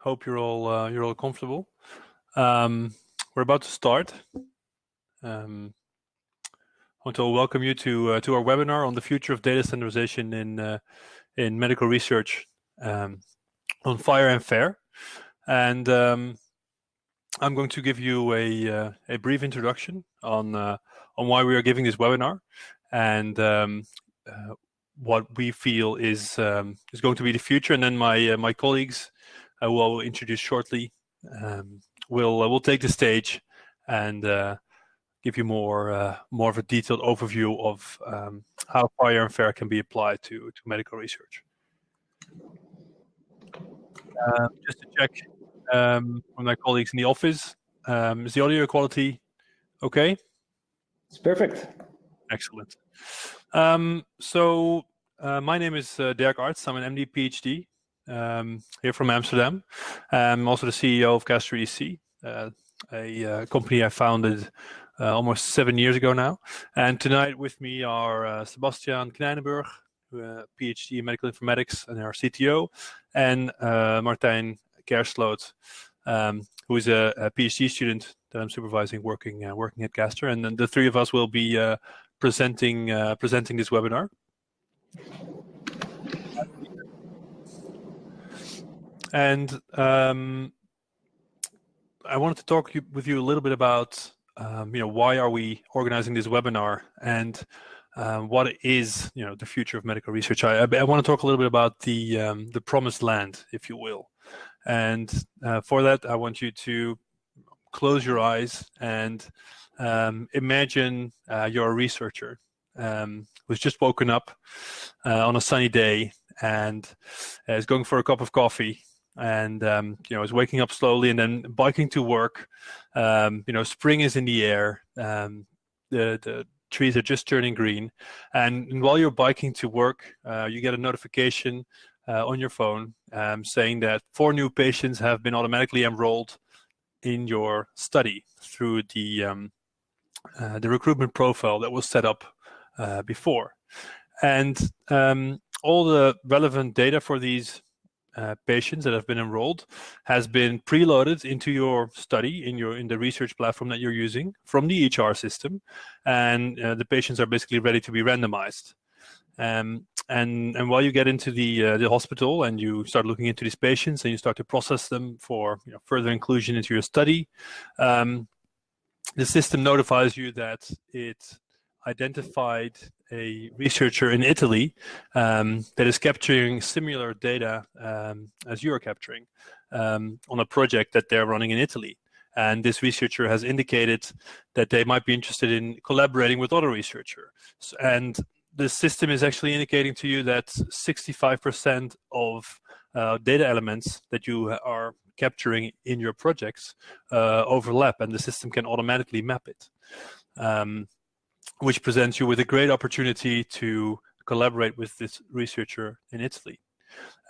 Hope you're all comfortable. We're about to start. I want to welcome you to our webinar on the future of data standardization in medical research on FHIR and FAIR. And I'm going to give you a brief introduction on why we are giving this webinar and what we feel is going to be the future. And then my colleagues, who I will introduce shortly, will take the stage and give you more of a detailed overview of how FHIR and FAIR can be applied to medical research. Just to check from my colleagues in the office, is the audio quality okay? It's perfect. Excellent. So my name is Derk. I'm an MD PhD here from Amsterdam. I'm also the CEO of Castor EC, a company I founded almost 7 years ago now. And tonight with me are Sebastiaan Knijnenburg, PhD in medical informatics and our CTO, and Martijn Kersloot, who is a PhD student that I'm supervising working at Castor. And then the three of us will be presenting this webinar. And I wanted to talk with you a little bit about why are we organizing this webinar and what is the future of medical research. I want to talk a little bit about the promised land, if you will. And for that, I want you to close your eyes and imagine you're a researcher who's just woken up on a sunny day and is going for a cup of coffee and is waking up slowly and then biking to work. Spring is in the air. The trees are just turning green, and while you're biking to work, you get a notification on your phone saying that 4 new patients have been automatically enrolled in your study through the recruitment profile that was set up before. And all the relevant data for these patients that have been enrolled has been preloaded into your study in the research platform that you're using from the EHR system, and the patients are basically ready to be randomized. And while you get into the hospital and you start looking into these patients and you start to process them for further inclusion into your study, the system notifies you that it identified a researcher in Italy that is capturing similar data as you are capturing on a project that they're running in Italy. And this researcher has indicated that they might be interested in collaborating with other researchers. And the system is actually indicating to you that 65% of data elements that you are capturing in your projects overlap, and the system can automatically map it, which presents you with a great opportunity to collaborate with this researcher in Italy.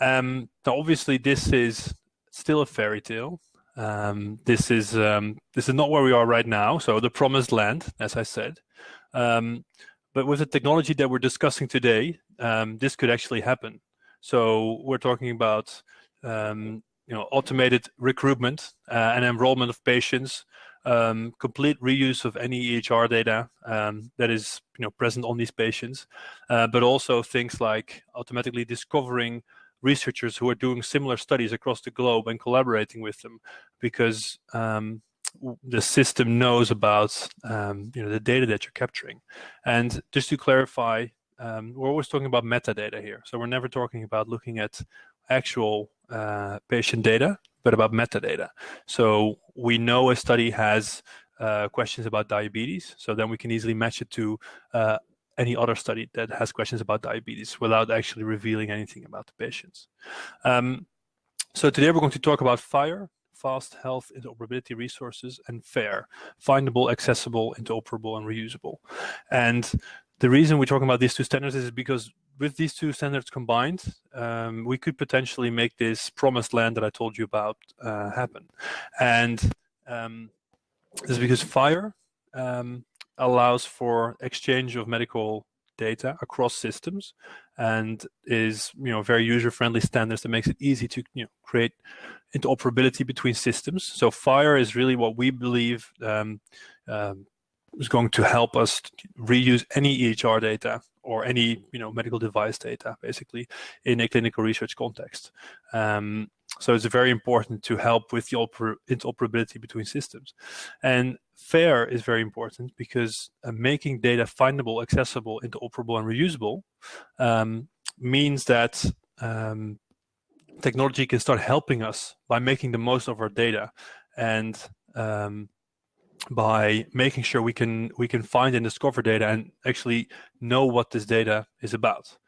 Now, obviously, this is still a fairy tale. This is not where we are right now, so the promised land, as I said. But with the technology that we're discussing today, this could actually happen. So we're talking about automated recruitment and enrollment of patients, complete reuse of any EHR data that is present on these patients, but also things like automatically discovering researchers who are doing similar studies across the globe and collaborating with them, because the system knows about the data that you're capturing. And just to clarify, we're always talking about metadata here. So we're never talking about looking at actual patient data, but about metadata. So we know a study has questions about diabetes, so then we can easily match it to any other study that has questions about diabetes without actually revealing anything about the patients. So today we're going to talk about FHIR, Fast Health Interoperability Resources, and FAIR, Findable, Accessible, Interoperable, and Reusable. And the reason we're talking about these two standards is because with these two standards combined, we could potentially make this promised land that I told you about happen. And this is because FHIR allows for exchange of medical data across systems, and is very user-friendly standards that makes it easy to create interoperability between systems. So FHIR is really what we believe is going to help us reuse any EHR data or any medical device data, basically, in a clinical research context. So it's very important to help with the interoperability between systems. And FAIR is very important because making data findable, accessible, interoperable, and reusable means that technology can start helping us by making the most of our data, and by making sure we can find and discover data and actually know what this data is about.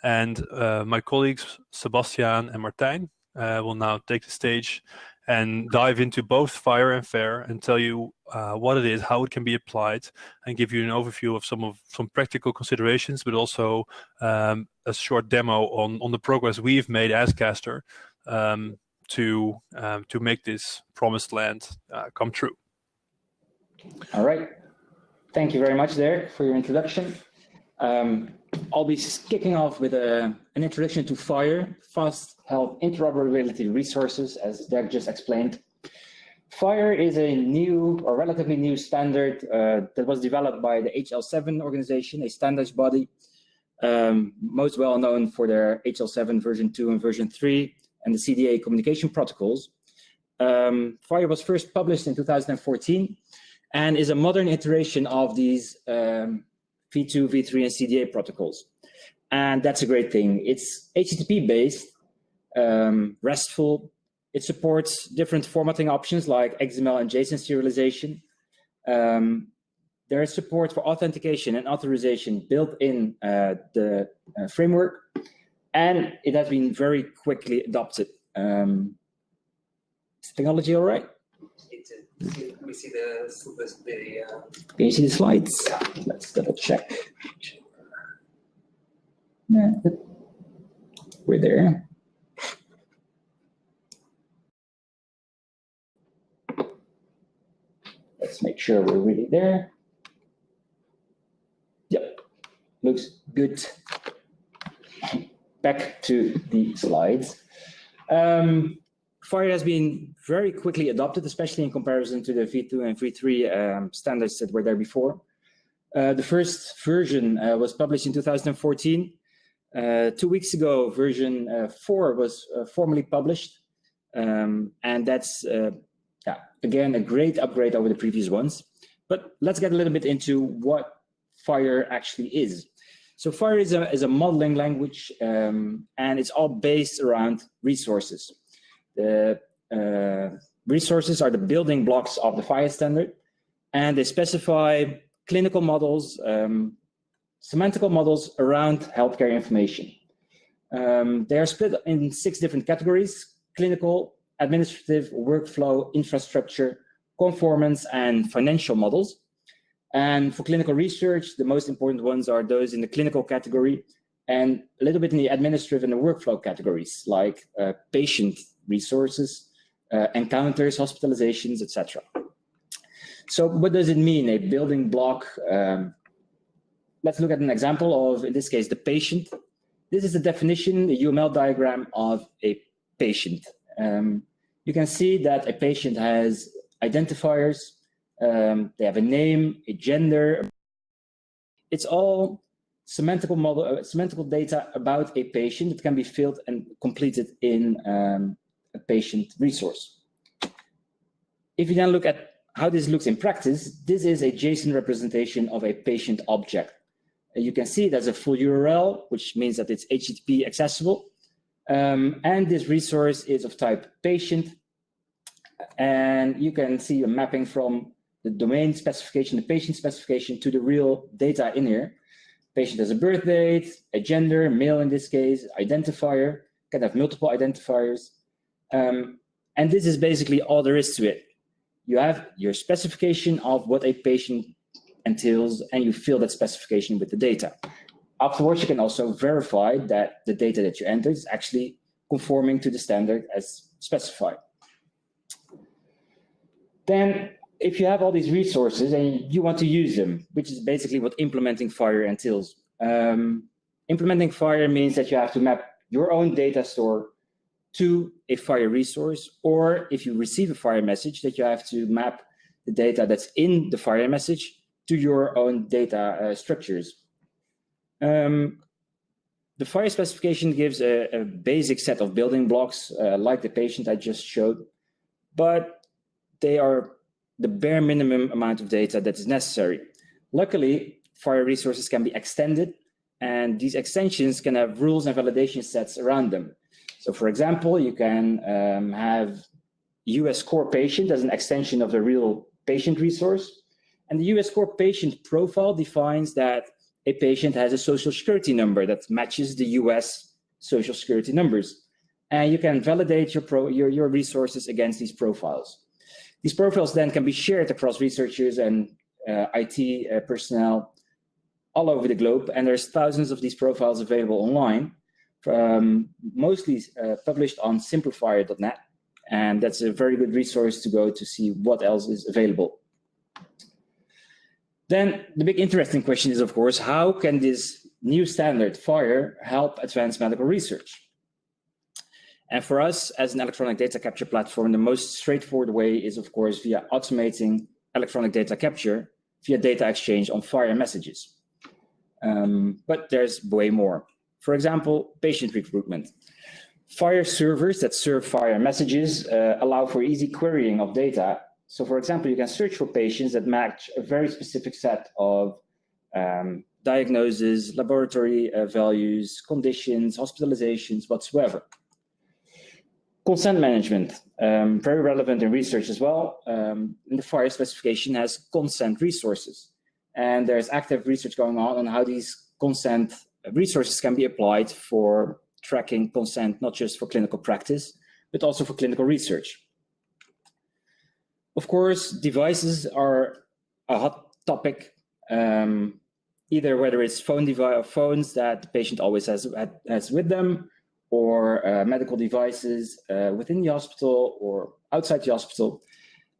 And my colleagues Sebastiaan and Martijn will now take the stage and dive into both FHIR and FAIR and tell you what it is, how it can be applied, and give you an overview of some practical considerations, but also a short demo on the progress we've made as Castor to make this promised land come true. All right. Thank you very much, Derk, for your introduction. I'll be kicking off with an introduction to FHIR, Fast Health Interoperability Resources, as Derk just explained. FHIR is a new or relatively new standard that was developed by the HL7 organization, a standards body, most well known for their HL7 version 2 and version 3 and the CDA communication protocols. FHIR was first published in 2014 and is a modern iteration of these V2, V3, and CDA protocols. And that's a great thing. It's HTTP-based, RESTful. It supports different formatting options like XML and JSON serialization. There is support for authentication and authorization built in the framework, and it has been very quickly adopted. Is technology all right? We see the Can you see the slides? Yeah. Let's double check. Yeah, we're there. Let's make sure we're really there. Yep, looks good. Back to the slides. FHIR has been very quickly adopted, especially in comparison to the V2 and V3 standards that were there before. The first version was published in 2014. 2 weeks ago, version 4 was formally published. And that's, again, a great upgrade over the previous ones. But let's get a little bit into what FHIR actually is. So FHIR is a modeling language, and it's all based around resources. The resources are the building blocks of the FHIR standard, and they specify clinical models, semantical models around healthcare information. They are split in 6 different categories: clinical, administrative, workflow, infrastructure, conformance, and financial models. And for clinical research, the most important ones are those in the clinical category and a little bit in the administrative and the workflow categories, like patient resources, encounters, hospitalizations, etc. So what does it mean, a building block? Let's look at an example of, in this case, the patient. This is the definition, the UML diagram of a patient. You can see that a patient has identifiers, they have a name, a gender. It's all semantical data about a patient that can be filled and completed in a patient resource. If you then look at how this looks in practice, this is a JSON representation of a patient object. You can see there's a full URL, which means that it's HTTP accessible. And this resource is of type patient. And you can see a mapping from the domain specification, the patient specification, to the real data in here. Patient has a birth date, a gender, male in this case, identifier, can have multiple identifiers. And this is basically all there is to it. You have your specification of what a patient entails, and you fill that specification with the data. Afterwards, you can also verify that the data that you enter is actually conforming to the standard as specified. Then, if you have all these resources and you want to use them, which is basically what implementing FHIR entails, Implementing FHIR means that you have to map your own data store to a FHIR resource, or if you receive a FHIR message, that you have to map the data that's in the FHIR message to your own data structures. The FHIR specification gives a basic set of building blocks, like the patient I just showed, but they are the bare minimum amount of data that is necessary. Luckily, FHIR resources can be extended, and these extensions can have rules and validation sets around them. So for example, you can have US core patient as an extension of the real patient resource. And the US core patient profile defines that a patient has a social security number that matches the US social security numbers. And you can validate your resources against these profiles. These profiles then can be shared across researchers and IT personnel all over the globe. And there's thousands of these profiles available online, mostly published on simplifyer.net. And that's a very good resource to go to see what else is available. Then the big interesting question is, of course, how can this new standard FHIR help advance medical research? And for us, as an electronic data capture platform, the most straightforward way is, of course, via automating electronic data capture via data exchange on FHIR messages. But there's way more. For example, patient recruitment. FHIR servers that serve FHIR messages allow for easy querying of data. So for example, you can search for patients that match a very specific set of diagnoses, laboratory values, conditions, hospitalizations, whatsoever. Consent management, very relevant in research as well. The FHIR specification has consent resources. And there's active research going on how these consent resources can be applied for tracking consent, not just for clinical practice, but also for clinical research. Of course, devices are a hot topic, either whether it's phones that the patient always has with them, or medical devices within the hospital or outside the hospital.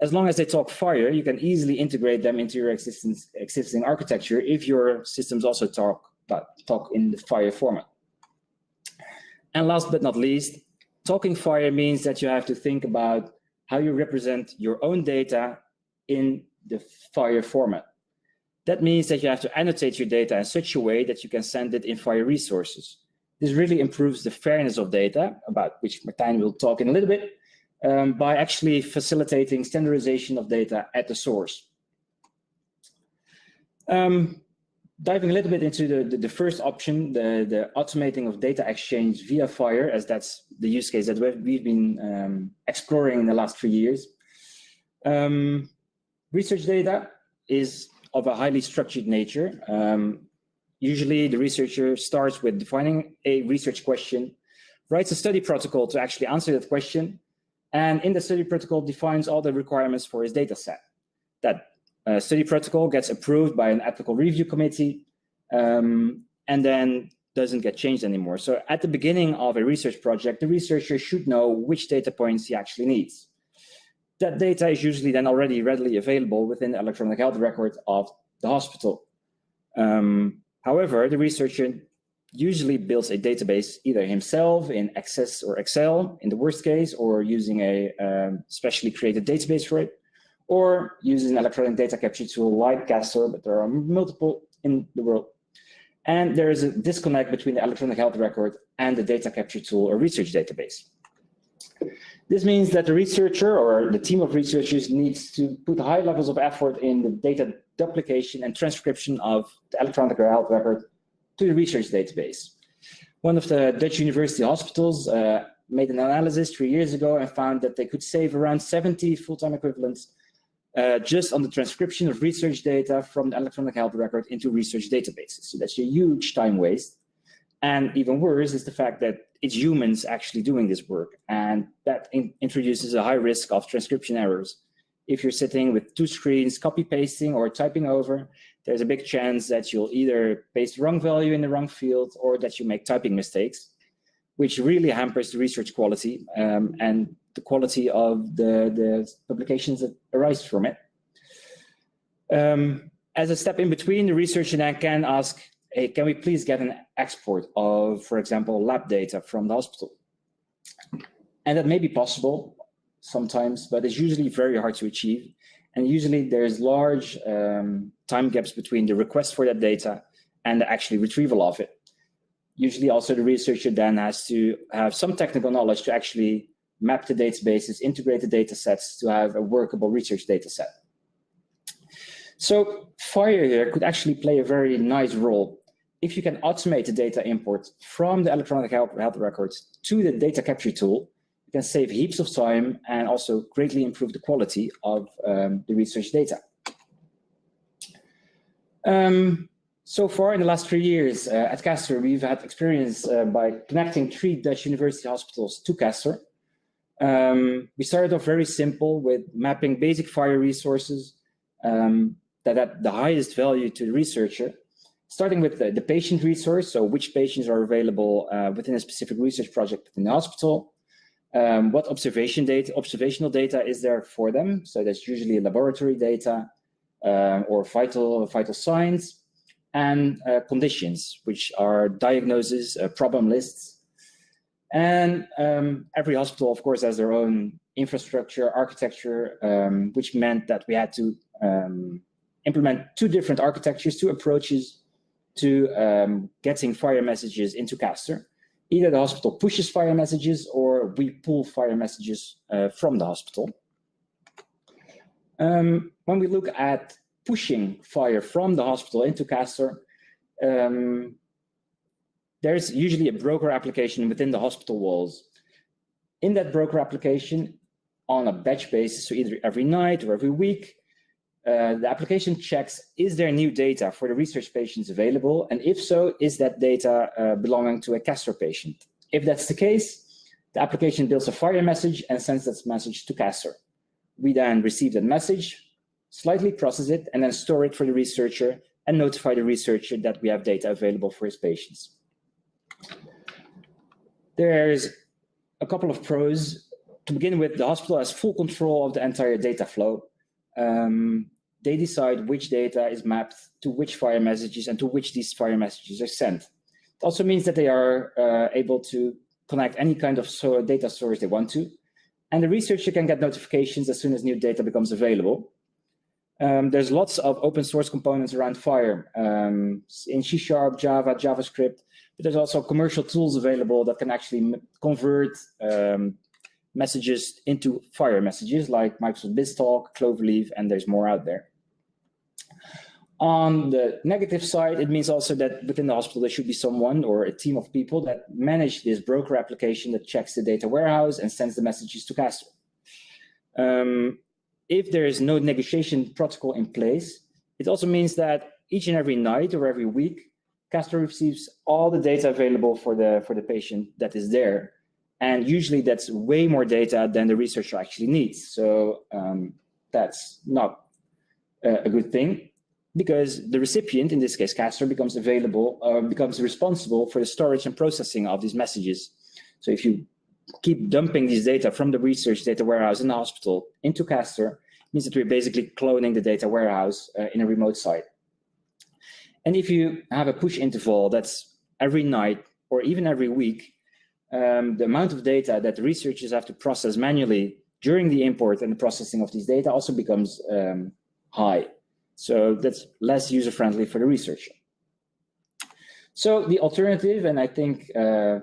As long as they talk FHIR, you can easily integrate them into your existing architecture if your systems also talk in the FHIR format. And last but not least, talking FHIR means that you have to think about how you represent your own data in the FHIR format. That means that you have to annotate your data in such a way that you can send it in FHIR resources. This really improves the fairness of data, about which Martijn will talk in a little bit, by actually facilitating standardization of data at the source. Diving a little bit into the first option, the automating of data exchange via FHIR, as that's the use case that we've been exploring in the last 3 years. Research data is of a highly structured nature. Usually the researcher starts with defining a research question, writes a study protocol to actually answer that question, and in the study protocol defines all the requirements for his data set. That study protocol gets approved by an ethical review committee and then doesn't get changed anymore. So at the beginning of a research project, the researcher should know which data points he actually needs. That data is usually then already readily available within the electronic health record of the hospital. However, the researcher usually builds a database either himself in Access or Excel in the worst case, or using a specially created database for it, or uses an electronic data capture tool like Castor, but there are multiple in the world. And there is a disconnect between the electronic health record and the data capture tool or research database. This means that the researcher or the team of researchers needs to put high levels of effort in the data duplication and transcription of the electronic health record to the research database. One of the Dutch university hospitals made an analysis 3 years ago and found that they could save around 70 full-time equivalents just on the transcription of research data from the electronic health record into research databases. So that's a huge time waste. And even worse is the fact that it's humans actually doing this work. And that introduces a high risk of transcription errors. If you're sitting with 2 screens, copy pasting or typing over, there's a big chance that you'll either paste the wrong value in the wrong field or that you make typing mistakes, which really hampers the research quality and the quality of the publications that arise from it. As a step in between, the researcher then can ask hey, can we please get an export of, for example, lab data from the hospital? And that may be possible sometimes, but it's usually very hard to achieve. And usually there's large time gaps between the request for that data and the actual retrieval of it. Usually also the researcher then has to have some technical knowledge to actually map the databases, integrate the data sets to have a workable research data set. So FHIR here could actually play a very nice role. If you can automate the data import from the electronic health records to the data capture tool, you can save heaps of time and also greatly improve the quality of the research data. So far in the last 3 years at Castor, we've had experience by connecting 3 Dutch university hospitals to Castor. We started off very simple with mapping basic FHIR resources that had the highest value to the researcher, starting with the patient resource, so which patients are available within a specific research project within the hospital, what observational data is there for them, so that's usually laboratory data or vital signs, and conditions, which are diagnoses, problem lists. And every hospital, of course, has their own infrastructure, architecture, which meant that we had to implement 2 different architectures, 2 approaches to getting FHIR messages into Castor. Either the hospital pushes FHIR messages or we pull FHIR messages from the hospital. When we look at pushing FHIR from the hospital into Castor, there's usually a broker application within the hospital walls. In that broker application, on a batch basis, so either every night or every week, the application checks, is there new data for the research patients available? And if so, is that data belonging to a Castor patient? If that's the case, the application builds a FHIR message and sends that message to Castor. We then receive that message, slightly process it, and then store it for the researcher and notify the researcher that we have data available for his patients. There's a couple of pros. To begin with, the hospital has full control of the entire data flow. They decide which data is mapped to which FHIR messages and to which these FHIR messages are sent. It also means that they are able to connect any kind of data source they want to. And the researcher can get notifications as soon as new data becomes available. There's lots of open source components around FHIR in C#, Java, JavaScript, but there's also commercial tools available that can actually convert messages into FHIR messages like Microsoft BizTalk, Cloverleaf, and there's more out there. On the negative side, it means also that within the hospital, there should be someone or a team of people that manage this broker application that checks the data warehouse and sends the messages to Castor. If there is no negotiation protocol in place, it also means that each and every night or every week, Castor receives all the data available for the patient that is there. And usually that's way more data than the researcher actually needs. So that's not a good thing, because the recipient, in this case Castor, becomes responsible for the storage and processing of these messages. So if you keep dumping these data from the research data warehouse in the hospital into Castor, it means that we're basically cloning the data warehouse in a remote site. And if you have a push interval that's every night or even every week, the amount of data that the researchers have to process manually during the import and the processing of these data also becomes high. So that's less user-friendly for the researcher. So the alternative, and I think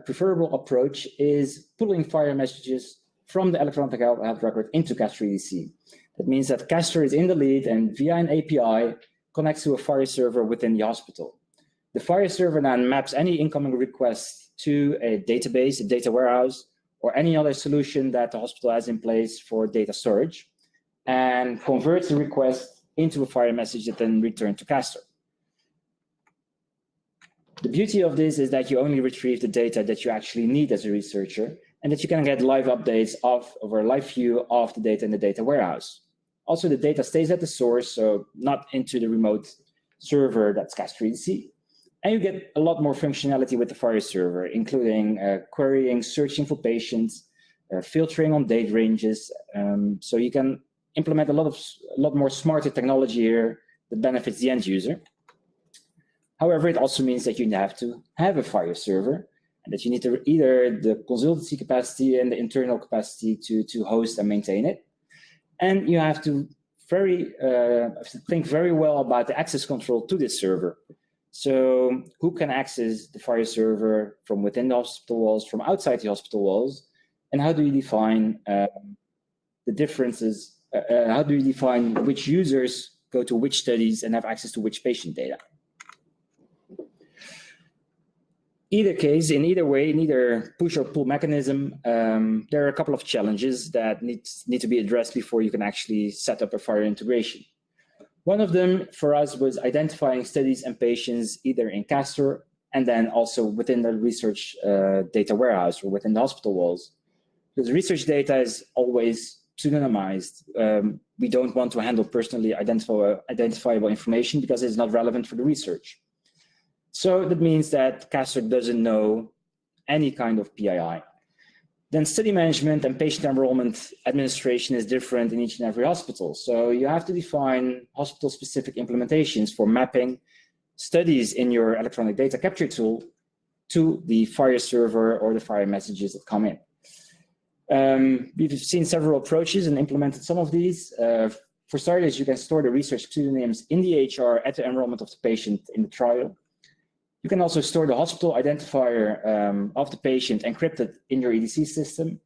preferable approach, is pulling FHIR messages from the electronic health record into Castor EDC. That means that Castor is in the lead and via an API connects to a FHIR server within the hospital. The FHIR server then maps any incoming requests to a database, a data warehouse, or any other solution that the hospital has in place for data storage, and converts the request into a FHIR message that then returns to Castor. The beauty of this is that you only retrieve the data that you actually need as a researcher, and that you can get live updates or a live view of the data in the data warehouse. Also, the data stays at the source, so not into the remote server that's Castor EDC. And you get a lot more functionality with the FHIR server, including querying, searching for patients, filtering on date ranges. So you can implement a lot more smarter technology here that benefits the end user. However, it also means that you have to have a FHIR server, and that you need to either the consultancy capacity and the internal capacity to host and maintain it. And you have to think very well about the access control to this server. So who can access the FHIR server from within the hospital walls, from outside the hospital walls, and how do you define the differences? How do you define which users go to which studies and have access to which patient data? Either case, in either way, in either push or pull mechanism, there are a couple of challenges that need to be addressed before you can actually set up a FHIR integration. One of them for us was identifying studies and patients either in Castor and then also within the research data warehouse or within the hospital walls. Because research data is always pseudonymized. We don't want to handle personally identifiable information because it's not relevant for the research. So that means that Castor doesn't know any kind of PII. Then study management and patient enrollment administration is different in each and every hospital. So you have to define hospital-specific implementations for mapping studies in your electronic data capture tool to the FHIR server or the FHIR messages that come in. We've seen several approaches and implemented some of these. For starters, you can store the research pseudonyms in the EHR at the enrollment of the patient in the trial. You can also store the hospital identifier of the patient encrypted in your EDC system.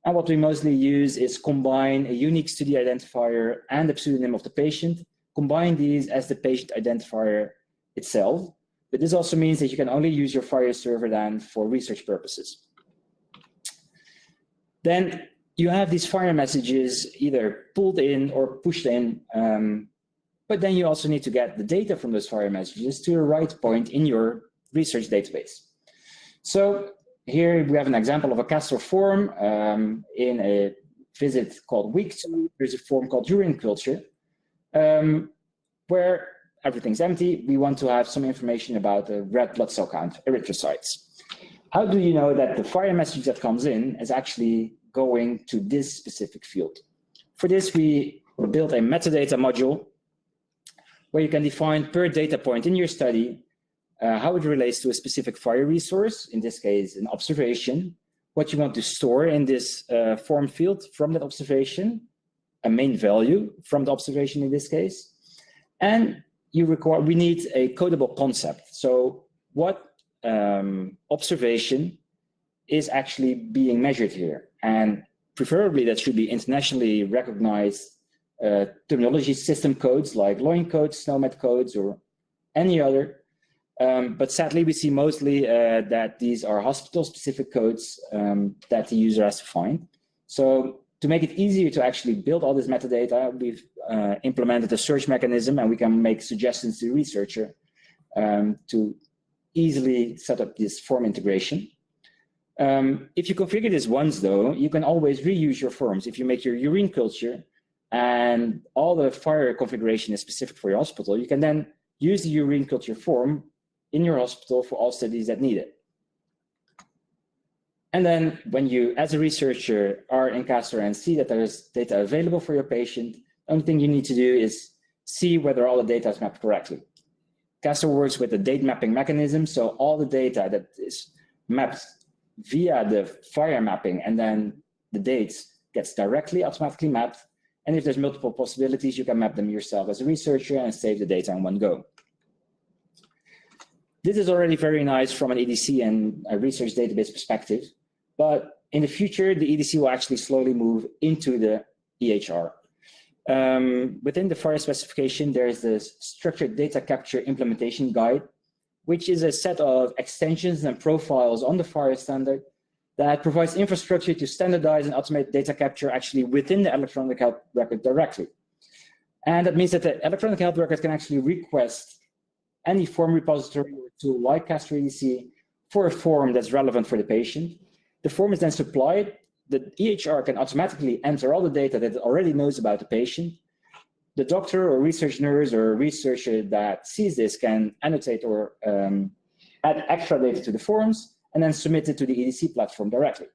And what we mostly use is combine a unique study identifier and the pseudonym of the patient, combine these as the patient identifier itself. But this also means that you can only use your FHIR server then for research purposes. Then you have these FHIR messages either pulled in or pushed in, but then you also need to get the data from those FHIR messages to the right point in your research database. So here we have an example of a Castor form. In a visit called week 2, there's a form called urine culture, where everything's empty. We want to have some information about the red blood cell count, erythrocytes. How do you know that the FHIR message that comes in is actually going to this specific field? For this, we built a metadata module where you can define per data point in your study how it relates to a specific FHIR resource, in this case, an observation, what you want to store in this form field from that observation, a main value from the observation in this case, and we need a codable concept. So what observation is actually being measured here? And preferably that should be internationally recognized terminology system codes like LOIN codes, SNOMED codes, or any other. But sadly, we see mostly that these are hospital-specific codes that the user has to find. So to make it easier to actually build all this metadata, we've implemented a search mechanism, and we can make suggestions to the researcher to easily set up this form integration. If you configure this once, though, you can always reuse your forms. If you make your urine culture and all the FHIR configuration is specific for your hospital, you can then use the urine culture form in your hospital for all studies that need it. And then when you, as a researcher, are in Castor and see that there's data available for your patient, the only thing you need to do is see whether all the data is mapped correctly. Castor works with a date mapping mechanism, so all the data that is mapped via the FHIR mapping and then the dates gets directly automatically mapped. And if there's multiple possibilities, you can map them yourself as a researcher and save the data in one go. This is already very nice from an EDC and a research database perspective, but in the future, the EDC will actually slowly move into the EHR. Within the FHIR specification, there is the structured data capture implementation guide, which is a set of extensions and profiles on the FHIR standard that provides infrastructure to standardize and automate data capture actually within the electronic health record directly. And that means that the electronic health record can actually request any form repository or tool like Castor EDC for a form that's relevant for the patient. The form is then supplied. The EHR can automatically enter all the data that it already knows about the patient. The doctor or research nurse or researcher that sees this can annotate or add extra data to the forms and then submit it to the EDC platform directly.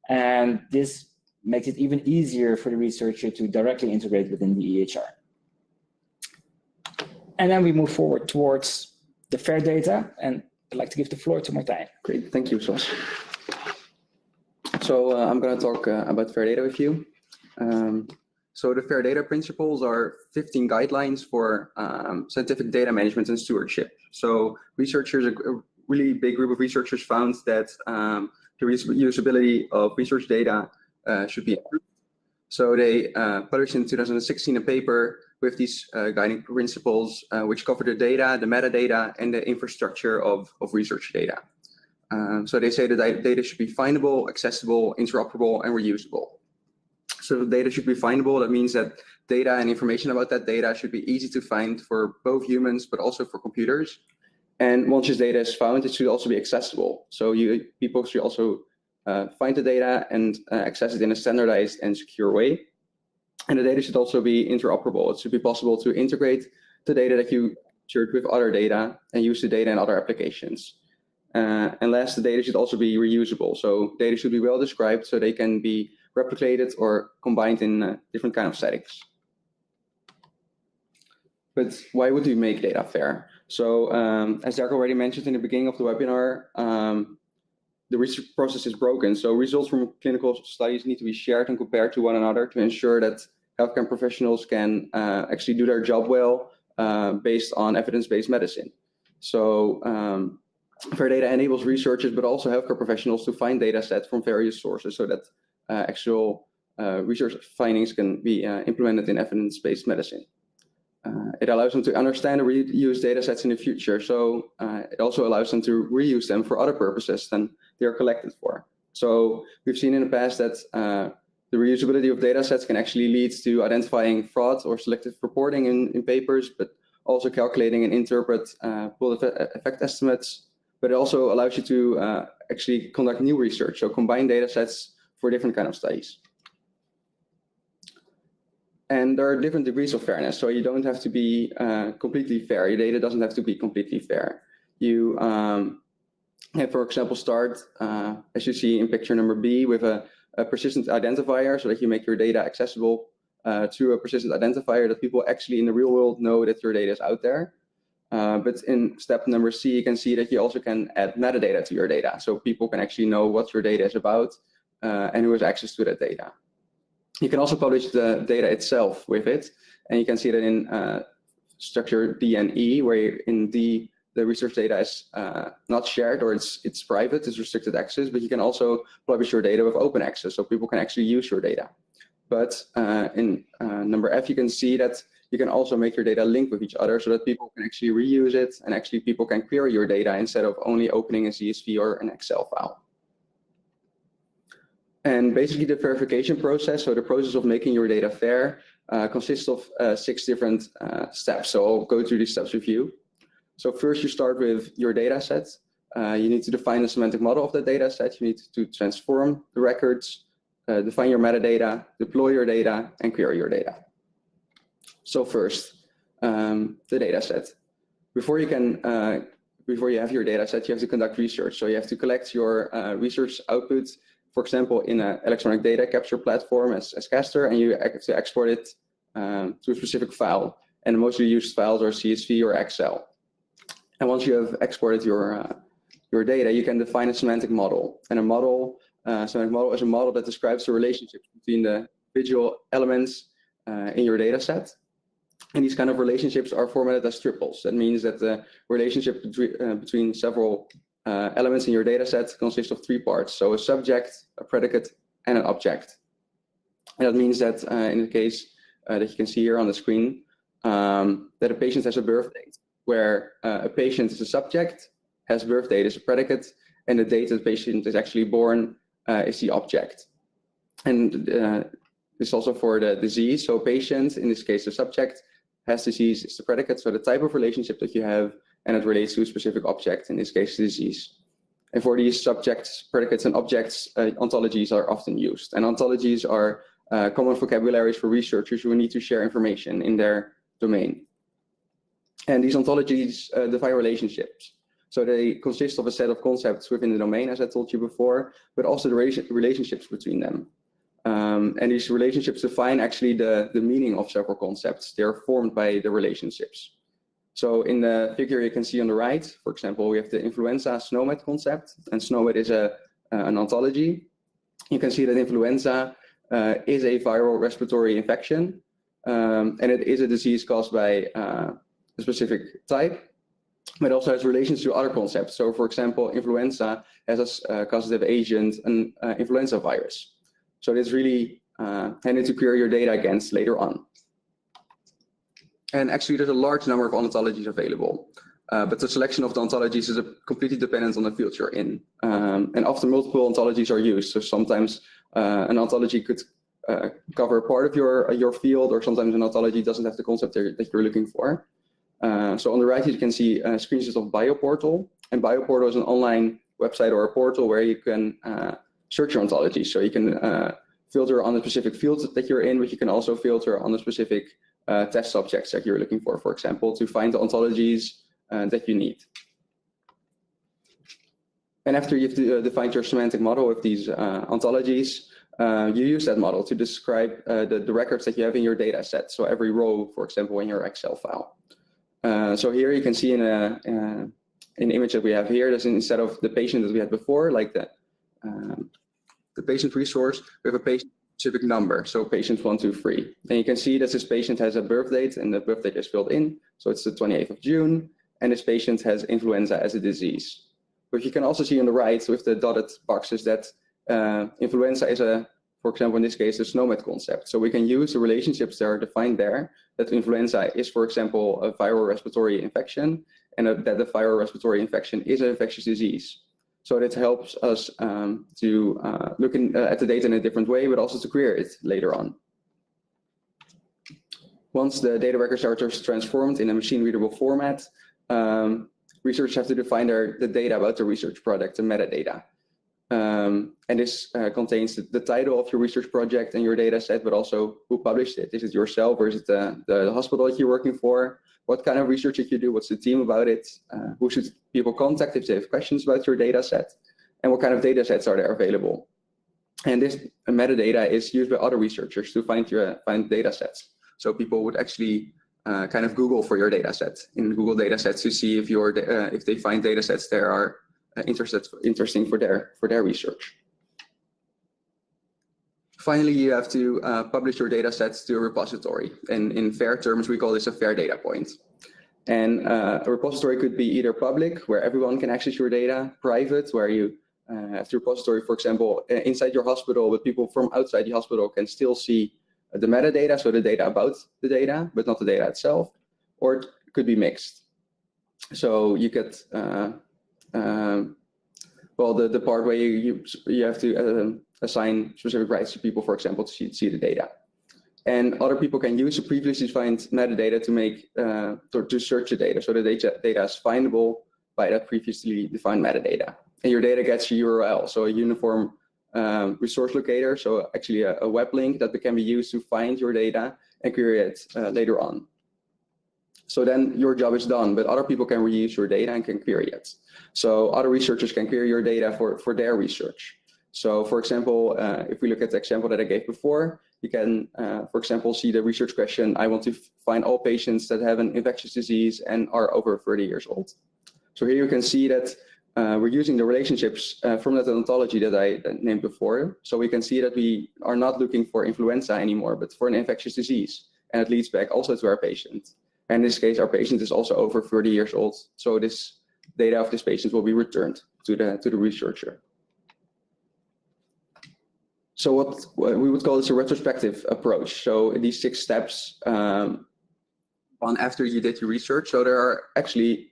And this makes it even easier for the researcher to directly integrate within the EHR. And then we move forward towards the FAIR data, and I'd like to give the floor to Martijn. Great, thank you, Sos. So I'm going to talk about FAIR data with you. So the FAIR data principles are 15 guidelines for scientific data management and stewardship. So researchers, a really big group of researchers found that the reusability of research data should be improved. So they published in 2016 a paper with these guiding principles, which cover the data, the metadata, and the infrastructure of research data. So they say that data should be findable, accessible, interoperable, and reusable. So the data should be findable. That means that data and information about that data should be easy to find for both humans, but also for computers. And once this data is found, it should also be accessible. So people should also find the data and access it in a standardized and secure way. And the data should also be interoperable. It should be possible to integrate the data that you shared with other data and use the data in other applications. And last, the data should also be reusable. So data should be well described so they can be replicated or combined in different kind of settings. But why would we make data fair? So as Derk already mentioned in the beginning of the webinar, the research process is broken. So results from clinical studies need to be shared and compared to one another to ensure that healthcare professionals can actually do their job well based on evidence-based medicine. So FAIR data enables researchers, but also healthcare professionals to find data sets from various sources so that actual research findings can be implemented in evidence-based medicine. It allows them to understand and reuse data sets in the future. So it also allows them to reuse them for other purposes than they are collected for. So we've seen in the past that the reusability of data sets can actually lead to identifying fraud or selective reporting in papers, but also calculating and interpret pool effect estimates. But it also allows you to actually conduct new research, so combine data sets for different kind of studies. And there are different degrees of fairness, so you don't have to be completely fair. Your data doesn't have to be completely fair. You can, for example, start, as you see in picture number B, with a persistent identifier, so that you make your data accessible through a persistent identifier that people actually in the real world know that your data is out there. But in step number C, you can see that you also can add metadata to your data, so people can actually know what your data is about and who has access to that data. You can also publish the data itself with it, and you can see that in structure D and E, where in D the research data is not shared, or it's private, it's restricted access, but you can also publish your data with open access, so people can actually use your data. But in number F, you can see that you can also make your data link with each other so that people can actually reuse it, and actually people can query your data instead of only opening a CSV or an Excel file. And basically the verification process, so the process of making your data fair, consists of 6 different steps. So I'll go through these steps with you. So first you start with your data set. You need to define the semantic model of the data set. You need to transform the records, define your metadata, deploy your data, and query your data. So first, the data set. Before you have your data set, you have to conduct research. So you have to collect your research output, for example, in an electronic data capture platform as Castor, and you have to export it to a specific file. And the mostly used files are CSV or Excel. And once you have exported your data, you can define a semantic model. And a semantic model is a model that describes the relationships between the individual elements in your data set. And these kind of relationships are formatted as triples. That means that the relationship between several elements in your data set consists of 3 parts. So a subject, a predicate, and an object. And that means that in the case that you can see here on the screen, that a patient has a birth date, where a patient is a subject, has birth date as a predicate, and the date that the patient is actually born is the object. And this is also for the disease. So patient, in this case the subject, has disease is the predicate, so the type of relationship that you have, and it relates to a specific object, in this case disease. And for these subjects, predicates, and objects, ontologies are often used. And ontologies are common vocabularies for researchers who need to share information in their domain. And these ontologies define relationships. So they consist of a set of concepts within the domain, as I told you before, but also the relationships between them. And these relationships define actually the meaning of several concepts. They are formed by the relationships. So in the figure you can see on the right, for example, we have the influenza SNOMED concept, and SNOMED is an ontology. You can see that influenza is a viral respiratory infection, and it is a disease caused by a specific type, but also has relations to other concepts. So for example, influenza has a causative agent, an influenza virus. So it's really handy to query your data against later on. And actually, there's a large number of ontologies available, but the selection of the ontologies is completely dependent on the field you're in. And often multiple ontologies are used. So sometimes an ontology could cover part of your field, or sometimes an ontology doesn't have the concept that you're looking for. So on the right, you can see screenshots of BioPortal. And BioPortal is an online website or a portal where you can search your ontologies. So you can filter on the specific fields that you're in, but you can also filter on the specific test subjects that you're looking for example, to find the ontologies that you need. And after you've defined your semantic model with these ontologies, you use that model to describe the records that you have in your data set. So every row, for example, in your Excel file. So here you can see in an image that we have here, that's instead of the patient that we had before, like the patient resource, we have a patient specific number, so patient 123. And you can see that this patient has a birth date, and the birth date is filled in, so it's the 28th of June, and this patient has influenza as a disease. But you can also see on the right with the dotted boxes that influenza is for example, in this case, the SNOMED concept. So we can use the relationships that are defined there, that influenza is, for example, a viral respiratory infection, and that the viral respiratory infection is an infectious disease. So that helps us to look at the data in a different way, but also to query it later on. Once the data records are transformed in a machine-readable format, researchers have to define the data about the research product, the metadata. And this contains the title of your research project and your data set, but also who published it. Is it yourself, or is it the hospital that you're working for? What kind of research did you do? What's the team about it? Who should people contact if they have questions about your data set? And what kind of data sets are there available? And this metadata is used by other researchers to find data sets. So people would actually kind of Google for your data set in Google Datasets to see if they find data sets that are interesting for their research. Finally, you have to publish your data sets to a repository. And in FAIR terms, we call this a FAIR data point. And a repository could be either public, where everyone can access your data, private, where you have the repository, for example, inside your hospital, but people from outside the hospital can still see the metadata, so the data about the data, but not the data itself, or it could be mixed. So you get, well, the part where you have to assign specific rights to people, for example, to see the data. And other people can use the previously defined metadata to make to search the data, so the data is findable by that previously defined metadata. And your data gets a URL, so a uniform resource locator, so actually a web link that can be used to find your data and query it later on. So then your job is done, but other people can reuse your data and can query it. So other researchers can query your data for their research. So for example, if we look at the example that I gave before, you can, for example, see the research question, I want to find all patients that have an infectious disease and are over 30 years old. So here you can see that we're using the relationships from that ontology that I named before. So we can see that we are not looking for influenza anymore, but for an infectious disease. And it leads back also to our patient. And in this case, our patient is also over 30 years old. So this data of this patient will be returned to the researcher. So what we would call this a retrospective approach. So in these 6 steps on after you did your research, so there are actually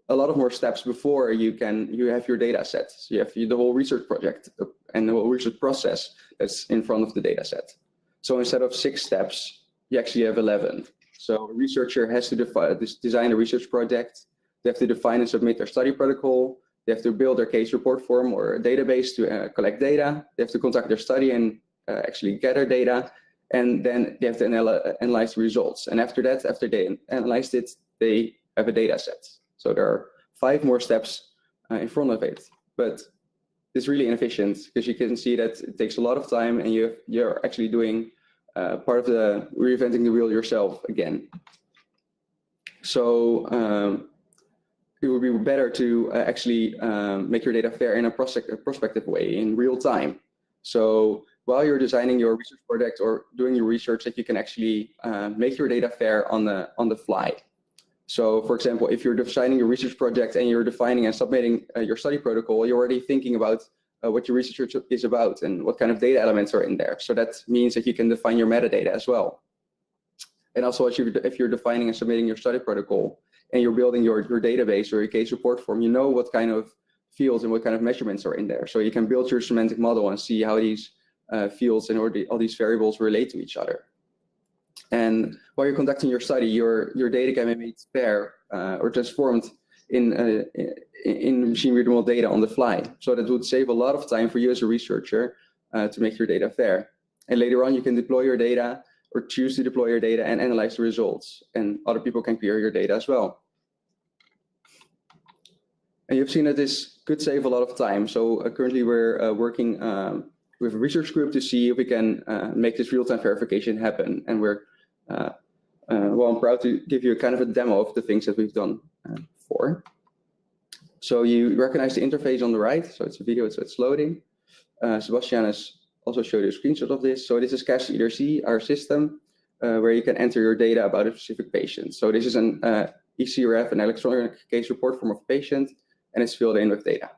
a lot of more steps before you have your data set. So you have the whole research project and the whole research process that's in front of the data set. So instead of 6 steps, you actually have 11. So a researcher has to design a research project. They have to define and submit their study protocol. They have to build their case report form or a database to collect data. They have to conduct their study and actually gather data. And then they have to analyze the results. And after that, after they analyzed it, they have a data set. So there are 5 more steps in front of it. But it's really inefficient because you can see that it takes a lot of time and you're actually doing part of the reinventing the wheel yourself again. So it would be better to actually make your data fair in a prospective way, in real time. So while you're designing your research project or doing your research, that you can actually make your data fair on the fly. So for example, if you're designing your research project and you're defining and submitting your study protocol, you're already thinking about what your research is about and what kind of data elements are in there. So that means that you can define your metadata as well. And also, if you're defining and submitting your study protocol and you're building your database or your case report form, you know what kind of fields and what kind of measurements are in there. So you can build your semantic model and see how these fields and all these variables relate to each other. And while you're conducting your study, your data can be made fair or transformed in machine-readable data on the fly. So that would save a lot of time for you as a researcher to make your data fair. And later on, you can deploy your data or choose to deploy your data and analyze the results. And other people can query your data as well. And you've seen that this could save a lot of time. So currently we're working with a research group to see if we can make this real-time verification happen. And we're, well, I'm proud to give you a kind of a demo of the things that we've done before. So you recognize the interface on the right. So it's a video, so it's loading. Sebastiaan has also showed you a screenshot of this. So this is Castor ERC, our system, where you can enter your data about a specific patient. So this is an ECRF, an electronic case report form of a patient, and it's filled in with data.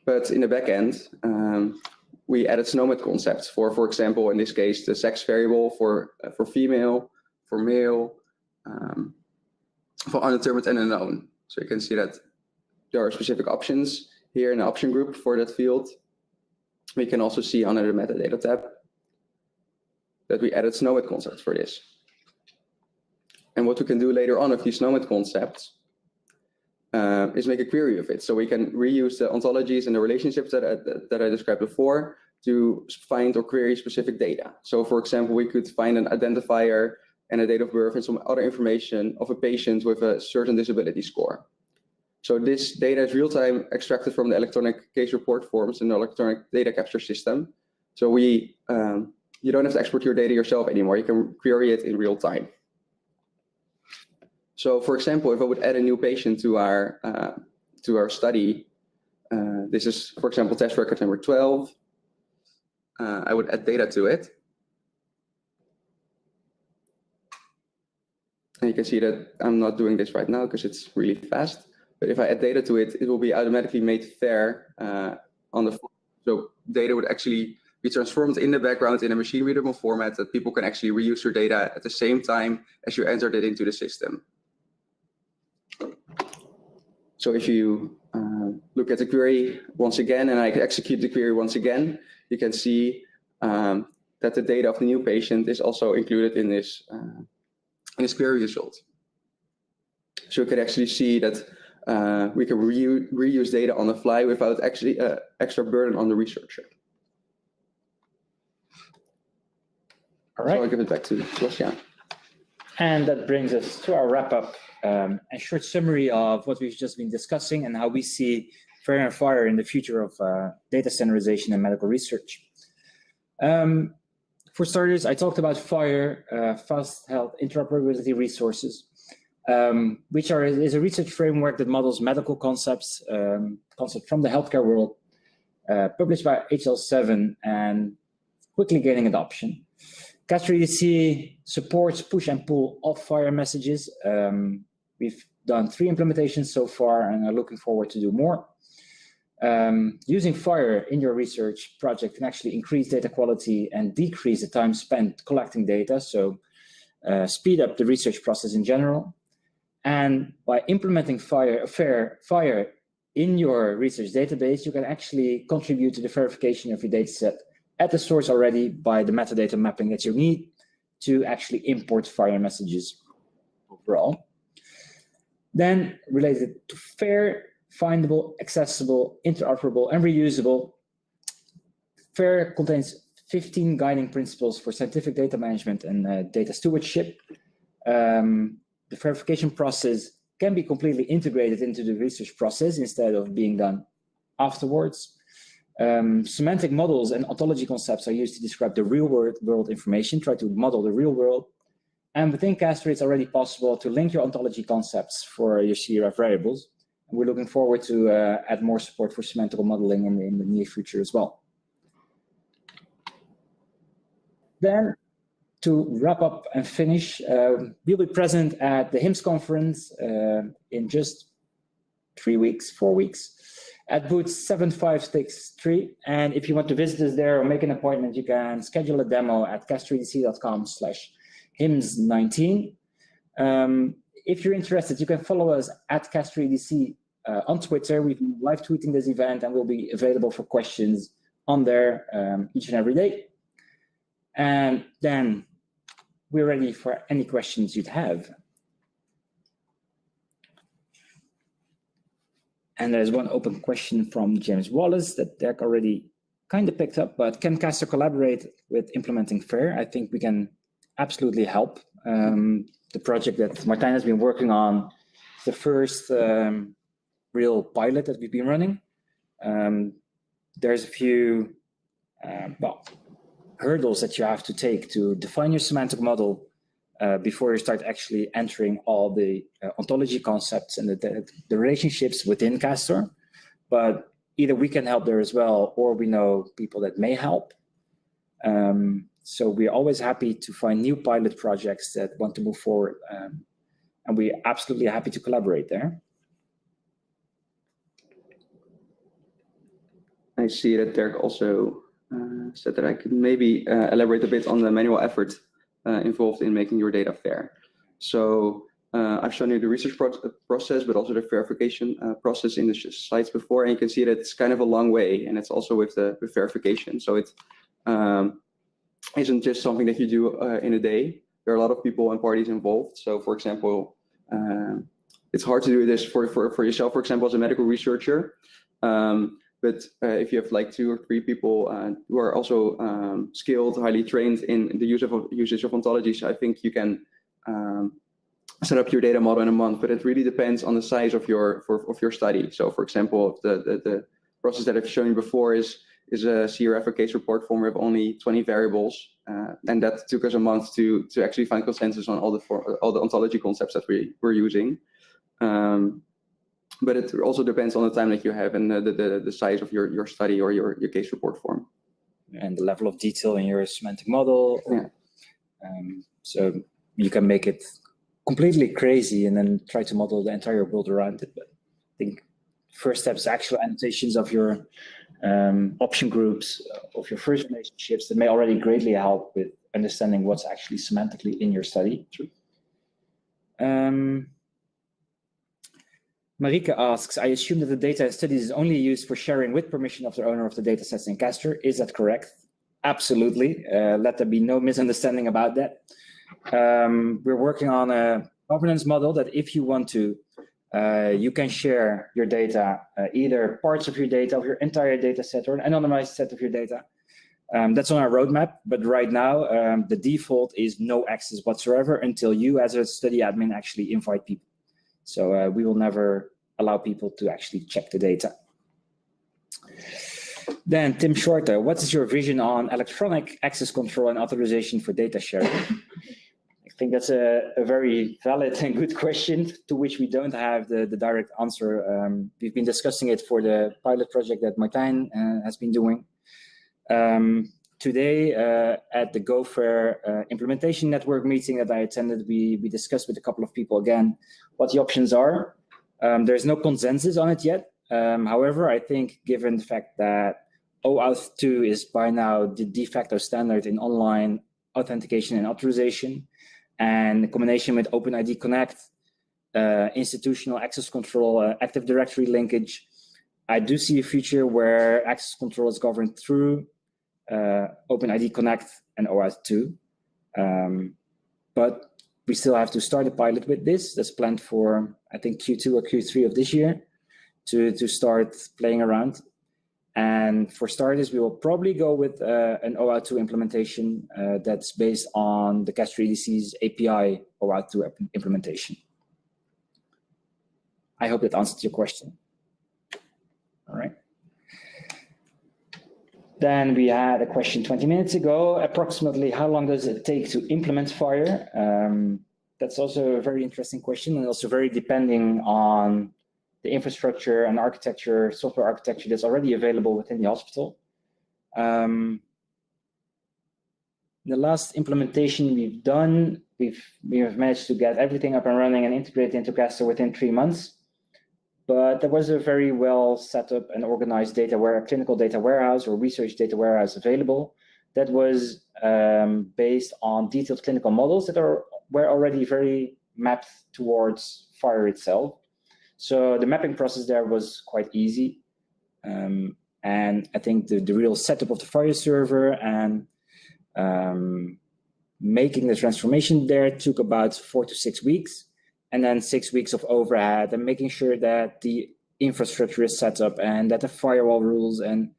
But in the back end, we added SNOMED concepts for example, in this case, the sex variable for female, for male, for undetermined and unknown. So you can see that there are specific options here in the option group for that field. We can also see under the metadata tab that we added SNOMED concepts for this. And what we can do later on with these SNOMED concepts is make a query of it. So we can reuse the ontologies and the relationships that I described before to find or query specific data. So for example, we could find an identifier and a date of birth and some other information of a patient with a certain disability score. So this data is real-time extracted from the electronic case report forms in the electronic data capture system. So you don't have to export your data yourself anymore. You can query it in real time. So for example, if I would add a new patient to our study, this is, for example, test record number 12. I would add data to it. And you can see that I'm not doing this right now because it's really fast. But if I add data to it, it will be automatically made fair on the fly. So data would actually be transformed in the background in a machine-readable format that people can actually reuse your data at the same time as you entered it into the system. So if you look at the query once again, and I execute the query once again, you can see that the data of the new patient is also included in this query result. So you can actually see that we can reuse data on the fly without actually extra burden on the researcher. All right. So I'll give it back to Sebastiaan. And that brings us to our wrap-up, a short summary of what we've just been discussing and how we see FAIR and FHIR in the future of data standardization and medical research. For starters, I talked about FHIR, Fast Health Interoperability Resources, which is a research framework that models medical concepts from the healthcare world, published by HL7 and quickly gaining adoption. Castor EDC supports push and pull of FHIR messages. We've done 3 implementations so far and are looking forward to do more. Using FHIR in your research project can actually increase data quality and decrease the time spent collecting data, so speed up the research process in general. And by implementing FAIR in your research database, you can actually contribute to the verification of your dataset at the source already by the metadata mapping that you need to actually import FHIR messages overall. Then related to FAIR, findable, accessible, interoperable, and reusable, FAIR contains 15 guiding principles for scientific data management and data stewardship. The verification process can be completely integrated into the research process instead of being done afterwards. Semantic models and ontology concepts are used to describe the real world information, try to model the real world. And within Castor, it's already possible to link your ontology concepts for your CRF variables. And we're looking forward to add more support for semantical modeling in the near future as well. Then, to wrap up and finish, we'll be present at the HIMSS conference in just 4 weeks, at booth 7563. And if you want to visit us there or make an appointment, you can schedule a demo at castoredc.com/HIMSS19. If you're interested, you can follow us at castoredc on Twitter. We've been live tweeting this event and we'll be available for questions on there each and every day. And then we're ready for any questions you'd have. And there's one open question from James Wallace that Derk already kind of picked up, but can Castor collaborate with implementing FAIR? I think we can absolutely help. The project that Martijn has been working on, the first real pilot that we've been running. There's a few hurdles that you have to take to define your semantic model before you start actually entering all the ontology concepts and the relationships within Castor. But either we can help there as well, or we know people that may help. So we're always happy to find new pilot projects that want to move forward. And we're absolutely happy to collaborate there. I see that Derk also said that I could maybe elaborate a bit on the manual effort involved in making your data fair. So I've shown you the research process, but also the verification process in the slides before, and you can see that it's kind of a long way, and it's also with the verification. So it isn't just something that you do in a day. There are a lot of people and parties involved. So for example, it's hard to do this for yourself, for example, as a medical researcher. But if you have like 2 or 3 people who are also skilled, highly trained in the usage of ontologies, I think you can set up your data model in a month. But it really depends on the size of your study. So, for example, the process that I've shown you before is a CRF case report form with only 20 variables, and that took us a month to actually find consensus on all the ontology concepts that we're using. But it also depends on the time that you have and the size of your study or your case report form. And the level of detail in your semantic model. Yeah. So you can make it completely crazy and then try to model the entire world around it. But I think first step is actual annotations of your option groups, of your first relationships that may already greatly help with understanding what's actually semantically in your study. True. Marika asks, I assume that the data studies is only used for sharing with permission of the owner of the data sets in Castor. Is that correct? Absolutely. Let there be no misunderstanding about that. We're working on a governance model that if you want to, you can share your data, either parts of your data, of your entire data set, or an anonymized set of your data. That's on our roadmap, but right now, the default is no access whatsoever until you as a study admin actually invite people. So we will never allow people to actually check the data. Then Tim Shorter, what is your vision on electronic access control and authorization for data sharing? I think that's a very valid and good question to which we don't have the direct answer. We've been discussing it for the pilot project that Martijn has been doing. Today at the GoFair implementation network meeting that I attended, we discussed with a couple of people again what the options are. There's no consensus on it yet. However, I think given the fact that OAuth 2 is by now the de facto standard in online authentication and authorization, and the combination with OpenID Connect, institutional access control, Active Directory linkage, I do see a future where access control is governed through OpenID Connect and OAuth 2. But we still have to start a pilot with this. That's planned for, I think, Q2 or Q3 of this year to start playing around. And for starters, we will probably go with an OAuth 2 implementation that's based on the Castor EDC's API OAuth 2 implementation. I hope that answers your question. All right. Then we had a question 20 minutes ago, approximately how long does it take to implement FHIR? That's also a very interesting question, and also very depending on the infrastructure and architecture, software architecture that's already available within the hospital. The last implementation we've done, we have managed to get everything up and running and integrate into Castor within 3 months. But there was a very well set up and organized clinical data warehouse or research data warehouse available that was based on detailed clinical models that were already very mapped towards FHIR itself. So the mapping process there was quite easy. And I think the real setup of the FHIR server and making the transformation there took about 4 to 6 weeks. And then 6 weeks of overhead and making sure that the infrastructure is set up and that the firewall rules and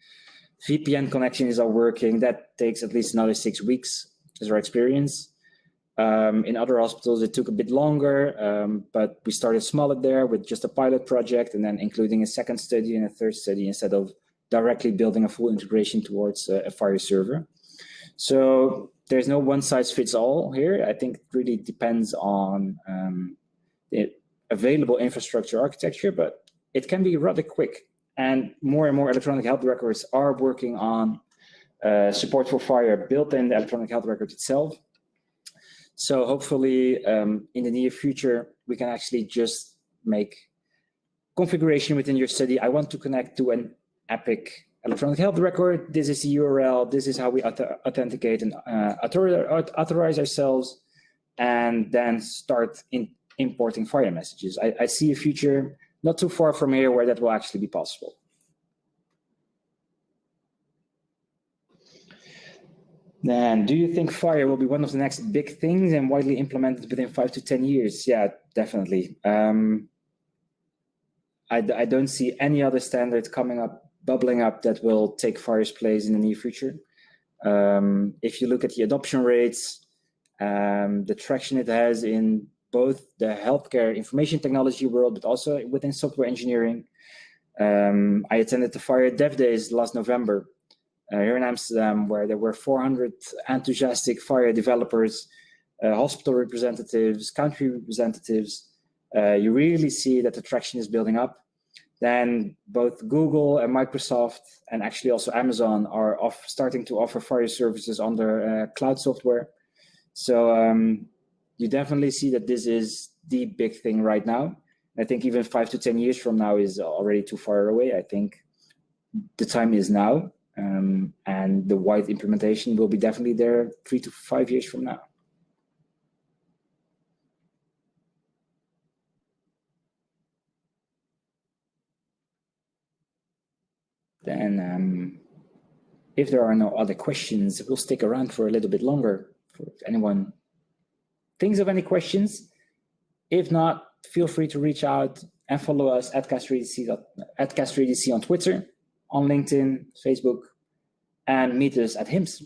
VPN connections are working. That takes at least another 6 weeks, is our experience. In other hospitals, it took a bit longer, but we started smaller there with just a pilot project and then including a second study and a third study instead of directly building a full integration towards a FHIR server. So there's no one size fits all here. I think it really depends on the available infrastructure architecture, but it can be rather quick. And more electronic health records are working on support for FHIR built in the electronic health record itself. So hopefully in the near future, we can actually just make configuration within your study. I want to connect to an Epic electronic health record. This is the URL. This is how we authenticate and authorize ourselves, and then start importing FHIR messages. I see a future not too far from here where that will actually be possible. Then, do you think FHIR will be one of the next big things and widely implemented within 5 to 10 years? Yeah, definitely. I don't see any other standard bubbling up that will take FHIR's place in the near future. If you look at the adoption rates, the traction it has in both the healthcare information technology world, but also within software engineering. I attended the FHIR Dev Days last November here in Amsterdam, where there were 400 enthusiastic FHIR developers, hospital representatives, country representatives. You really see that the traction is building up. Then both Google and Microsoft, and actually also Amazon, are starting to offer FHIR services on their cloud software. So you definitely see that this is the big thing right now. I think even 5 to 10 years from now is already too far away. I think the time is now, and the wide implementation will be definitely there 3 to 5 years from now. Then if there are no other questions, we'll stick around for a little bit longer. If anyone thinks of any questions, if not, feel free to reach out and follow us at Castor EDC on Twitter, on LinkedIn, Facebook, and meet us at HIMSS.